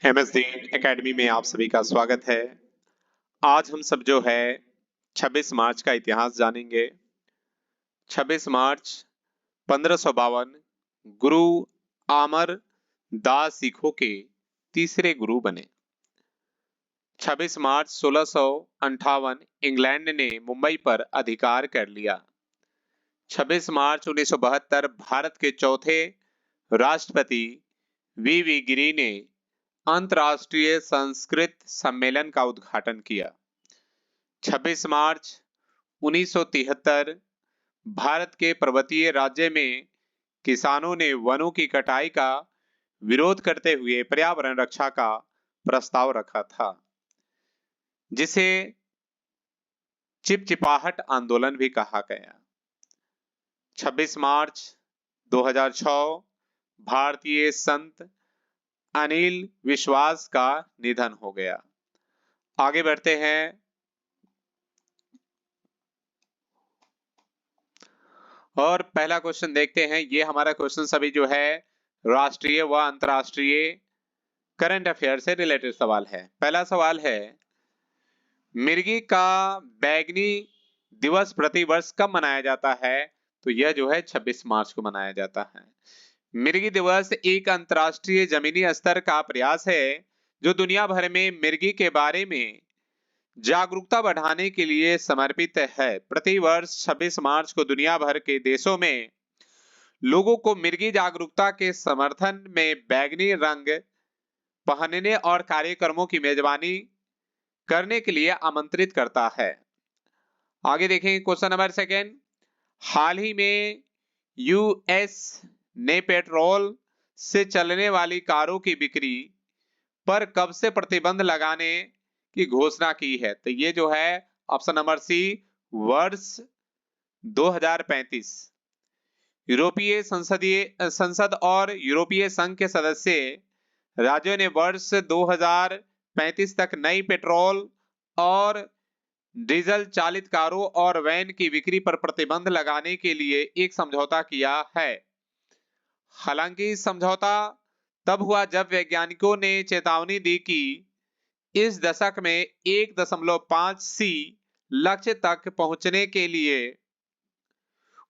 MSD academy में आप सभी का स्वागत है। आज हम सब जो है 26 मार्च का इतिहास जानेंगे। 26 मार्च 1552 गुरु अमर दास सिखों के तीसरे गुरु बने। 26 मार्च 1658 इंग्लैंड ने मुंबई पर अधिकार कर लिया। 26 मार्च 1972 भारत के चौथे राष्ट्रपति वी गिरी ने अंतर्राष्ट्रीय संस्कृत सम्मेलन का उद्घाटन किया। 26 मार्च 1973 भारत के पर्वतीय राज्य में किसानों ने वनों की कटाई का विरोध करते हुए पर्यावरण रक्षा का प्रस्ताव रखा था, जिसे चिपचिपाहट आंदोलन भी कहा गया। 26 मार्च 2006 भारतीय संत अनिल विश्वास का निधन हो गया। आगे बढ़ते हैं। और पहला क्वेश्चन देखते हैं। ये हमारा क्वेश्चन सभी जो है राष्ट्रीय व अंतर्राष्ट्रीय करंट अफेयर से रिलेटेड सवाल है। पहला सवाल है, मिर्गी का बैगनी दिवस प्रतिवर्ष कब मनाया जाता है? तो यह जो है 26 मार्च को मनाया जाता है। मिर्गी दिवस एक अंतर्राष्ट्रीय जमीनी स्तर का प्रयास है जो दुनिया भर में मिर्गी के बारे में जागरूकता बढ़ाने के लिए समर्पित है। प्रतिवर्ष 26 मार्च को दुनिया भर के देशों में लोगों को मिर्गी जागरूकता के समर्थन में बैगनी रंग पहनने और कार्यक्रमों की मेजबानी करने के लिए आमंत्रित करता है। आगे देखें क्वेश्चन नंबर सेकेंड। हाल ही में यूएस ने पेट्रोल से चलने वाली कारों की बिक्री पर कब से प्रतिबंध लगाने की घोषणा की है? तो ये जो है ऑप्शन नंबर सी, वर्ष 2035। यूरोपीय संसद और यूरोपीय संघ के सदस्य राज्यों ने वर्ष 2035 तक नई पेट्रोल और डीजल चालित कारों और वैन की बिक्री पर प्रतिबंध लगाने के लिए एक समझौता किया है। हालांकि समझौता तब हुआ जब वैज्ञानिकों ने चेतावनी दी कि इस दशक में 1.5 सी लक्ष्य तक पहुंचने के लिए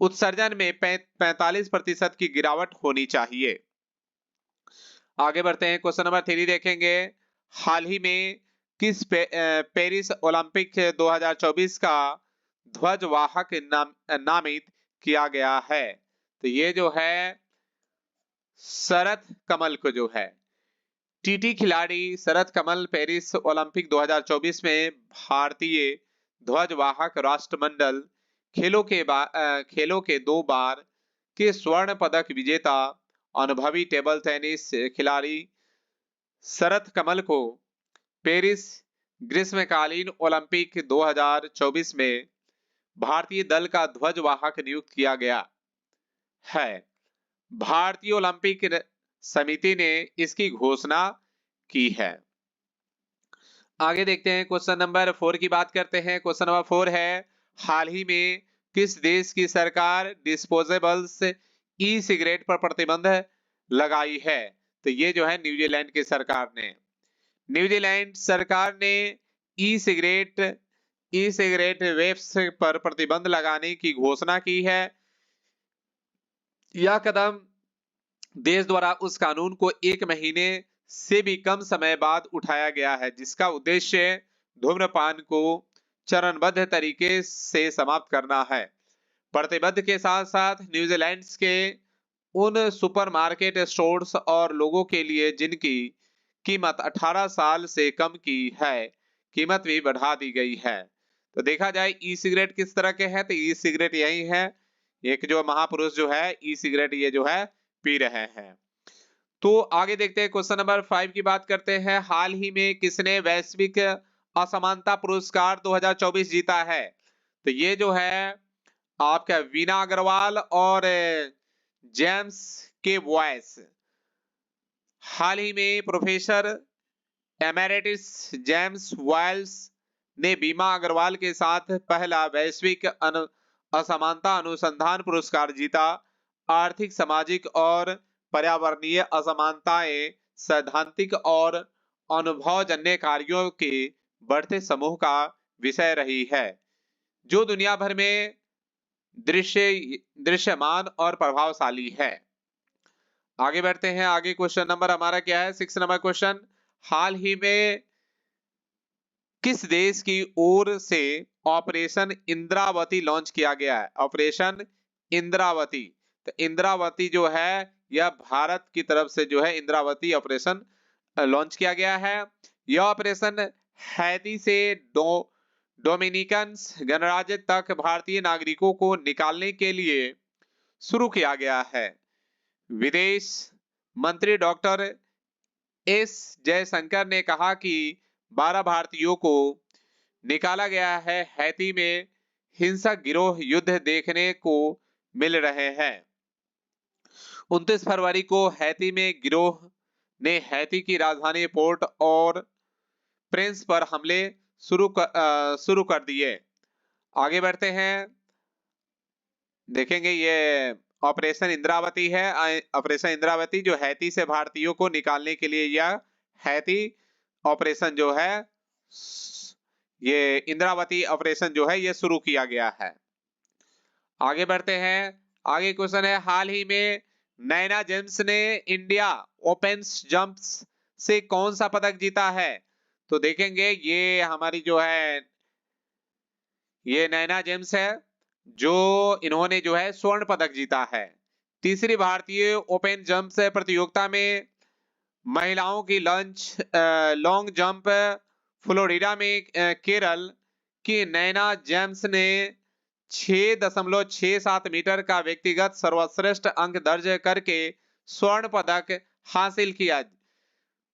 उत्सर्जन में 45% की गिरावट होनी चाहिए। आगे बढ़ते हैं। क्वेश्चन नंबर 3 देखेंगे। हाल ही में किस पेरिस ओलंपिक 2024 का ध्वजवाहक नामित किया गया है? तो ये जो है शरद कमल को जो है टीटी खिलाड़ी शरद कमल पेरिस ओलंपिक 2024 में भारतीय ध्वजवाहक राष्ट्रमंडल खेलों के 2 बार के स्वर्ण पदक विजेता अनुभवी टेबल टेनिस खिलाड़ी शरद कमल को पेरिस ग्रीष्मकालीन ओलंपिक 2024 में भारतीय दल का ध्वजवाहक नियुक्त किया गया है। भारतीय ओलंपिक समिति ने इसकी घोषणा की है। आगे देखते हैं। क्वेश्चन नंबर 4 की बात करते हैं। क्वेश्चन नंबर 4 है, हाल ही में किस देश की सरकार डिस्पोजेबल्स ई सिगरेट पर प्रतिबंध लगाई है? तो ये जो है न्यूजीलैंड की सरकार ने। न्यूजीलैंड सरकार ने ई सिगरेट वेप्स पर प्रतिबंध लगाने की घोषणा की है। यह कदम देश द्वारा उस कानून को 1 महीने से भी कम समय बाद उठाया गया है, जिसका उद्देश्य धूम्रपान को चरणबद्ध तरीके से समाप्त करना है। प्रतिबंध के साथ साथ न्यूजीलैंड के उन सुपरमार्केट स्टोर्स और लोगों के लिए जिनकी कीमत 18 साल से कम की है, कीमत भी बढ़ा दी गई है। तो देखा जाए ई सिगरेट किस तरह के हैं, तो ई सिगरेट यही है, एक जो महापुरुष जो है ई सिगरेट ये जो है पी रहे हैं। तो आगे देखते हैं। क्वेश्चन नंबर 5 की बात करते हैं। हाल ही में किसने वैश्विक असमानता पुरस्कार 2024 जीता है? तो ये जो है आपका वीना अग्रवाल और जेम्स के वॉयस। हाल ही में प्रोफेसर एमेरिटस जेम्स वॉयस ने बीमा अग्रवाल के साथ पहला वैश्विक असमानता अनुसंधान पुरस्कार जीता। आर्थिक, सामाजिक और पर्यावरणीय असमानताएं सैद्धांतिक और अनुभवजन्य कार्यों के बढ़ते समूह का विषय रही है, जो दुनिया भर में दृश्यमान और प्रभावशाली है। आगे बढ़ते हैं। आगे क्वेश्चन नंबर हमारा क्या है? 6 नंबर क्वेश्चन, हाल ही में किस देश की ओर से ऑपरेशन इंद्रावती लॉन्च किया गया है? ऑपरेशन इंद्रावती, तो इंद्रावती जो है यह भारत की तरफ से जो है इंद्रावती ऑपरेशन लॉन्च किया गया है। यह ऑपरेशन हैती से डोमिनिकन गणराज्य तक भारतीय नागरिकों को निकालने के लिए शुरू किया गया है। विदेश मंत्री डॉक्टर एस जयशंकर ने कहा कि 12 भारतीयों को निकाला गया है। हैती में हिंसक गिरोह युद्ध देखने को मिल रहे हैं। 29 फरवरी को हैती में गिरोह ने हैती की राजधानी पोर्ट और प्रिंस पर हमले शुरू कर दिए। आगे बढ़ते हैं, देखेंगे ये ऑपरेशन इंद्रावती है। ऑपरेशन इंद्रावती जो हैती से भारतीयों को निकालने के लिए यह हैती ऑपरेशन जो है, ये इंद्रावती ऑपरेशन जो है ये शुरू किया गया है। आगे बढ़ते हैं। आगे क्वेश्चन है, हाल ही में नैना जेम्स ने इंडिया ओपन जंप्स से कौन सा पदक जीता है? तो देखेंगे ये हमारी जो है ये नैना जेम्स है, जो इन्होंने जो है स्वर्ण पदक जीता है। तीसरी भारतीय ओपन जंप प्रतियोगिता में महिलाओं की लॉन्ग जंप फ्लोरिडा में केरल की नैना जेम्स ने 6.67 मीटर का व्यक्तिगत सर्वश्रेष्ठ अंक दर्ज करके स्वर्ण पदक हासिल किया।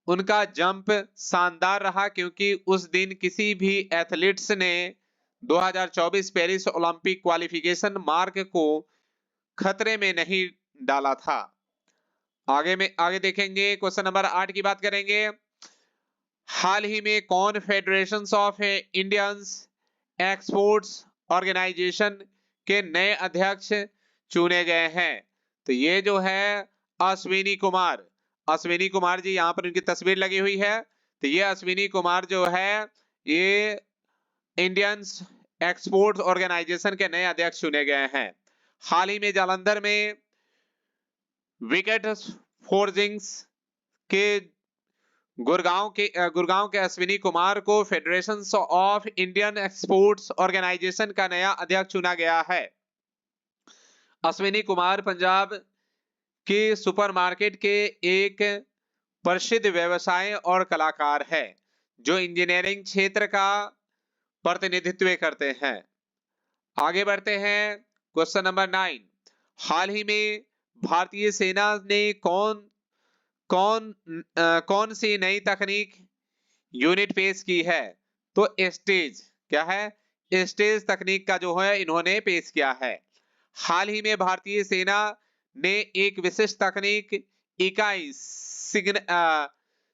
उनका जंप शानदार रहा क्योंकि उस दिन किसी भी एथलीट्स ने 2024 पेरिस ओलंपिक क्वालिफिकेशन मार्क को खतरे में नहीं डाला था। आगे देखेंगे, क्वेश्चन नंबर 8 की बात करेंगे। हाल ही में कौन Federation of Indian Exports Organisation के नए अध्यक्ष चुने गए हैं? तो ये जो है अश्विनी कुमार जी, यहाँ पर उनकी तस्वीर लगी हुई है। तो ये अश्विनी कुमार जो है ये इंडियन एक्सपोर्ट्स ऑर्गेनाइजेशन के नए अध्यक्ष चुने गए हैं। हाल ही में जालंधर में विकेट फोर्जिंग्स के गुड़गांव के अश्विनी कुमार को Federation of Indian Exports Organisation का नया अध्यक्ष चुना गया है। अश्विनी कुमार पंजाब के सुपरमार्केट के एक प्रसिद्ध व्यवसाय और कलाकार है, जो इंजीनियरिंग क्षेत्र का प्रतिनिधित्व करते हैं। आगे बढ़ते हैं, क्वेश्चन नंबर 9, हाल ही में भारतीय सेना ने कौन सी नई तकनीक यूनिट पेश की है? तो स्टेज, क्या है? स्टेज तकनीक का जो है इन्होंने पेश किया है। हाल ही में भारतीय सेना ने एक विशिष्ट तकनीक इकाई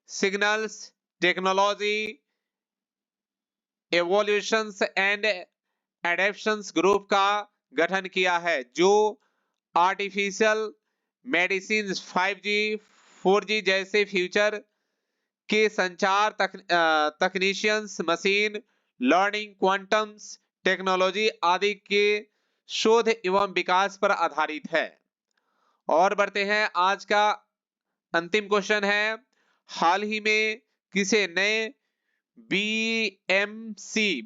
signals technology evolutions and adaptations group का गठन किया है, जो आर्टिफिशियल मेडिसिन 5G 4G जैसे फ्यूचर के संचार तकनीशियंस, मशीन लर्निंग, क्वांटम टेक्नोलॉजी आदि के शोध एवं विकास पर आधारित है। और बढ़ते हैं, आज का अंतिम क्वेश्चन है, हाल ही में किसे नए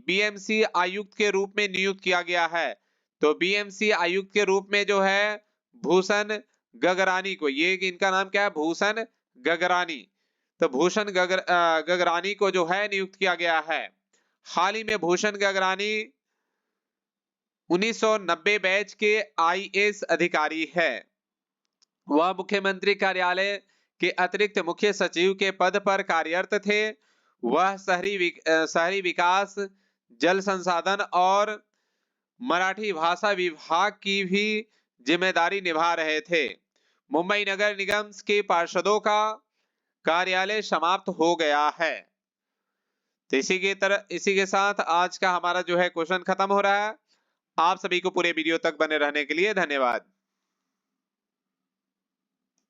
बीएमसी आयुक्त के रूप में नियुक्त किया गया है? तो बीएमसी आयुक्त के रूप में जो है भूषण गगरानी को, ये इनका नाम क्या है? भूषण गगरानी। तो भूषण गगरानी को जो है नियुक्त किया गया है। हाल ही में भूषण गगरानी 1990 बैच के आईएएस अधिकारी है। वह मुख्यमंत्री कार्यालय के अतिरिक्त मुख्य सचिव के पद पर कार्यरत थे। वह शहरी विकास, जल संसाधन और मराठी भाषा विभाग की भी जिम्मेदारी निभा रहे थे। मुंबई नगर निगम के पार्षदों का कार्यालय समाप्त हो गया है। तो इसी के साथ आज का हमारा जो है क्वेश्चन खत्म हो रहा है। आप सभी को पूरे वीडियो तक बने रहने के लिए धन्यवाद।